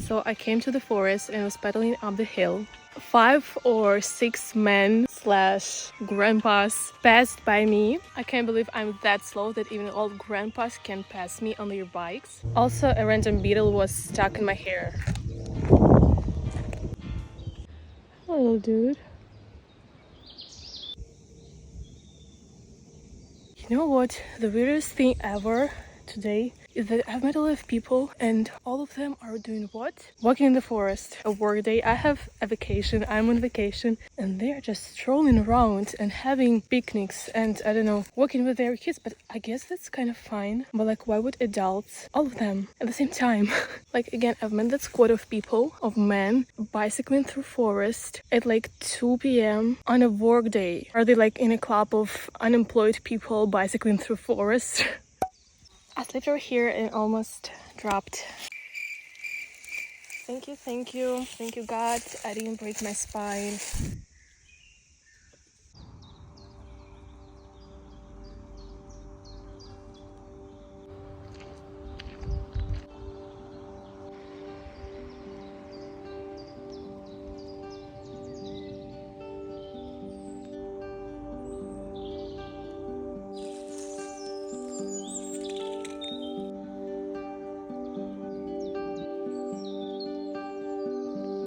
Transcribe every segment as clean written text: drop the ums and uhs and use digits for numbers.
So I came to the forest and was pedaling up the hill. 5 or 6 men slash grandpas passed by me. I can't believe I'm that slow that even old grandpas can pass me on their bikes. Also, a random beetle was stuck in my hair. Hello, dude. You know what? The weirdest thing ever today is that I've met a lot of people and all of them are doing what? Walking in the forest. A work day. I have a vacation. I'm on vacation and they are just strolling around and having picnics and I don't know, walking with their kids. But I guess that's kind of fine. But like, why would adults, all of them at the same time? Like, again, I've met that squad of people, of men, bicycling through forest at like 2 p.m. on a work day. Are they like in a club of unemployed people bicycling through forest? I slipped over here and almost dropped. Thank you, thank you. Thank you, God. I didn't break my spine.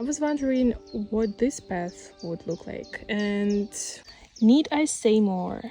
I was wondering what this path would look like, and need I say more?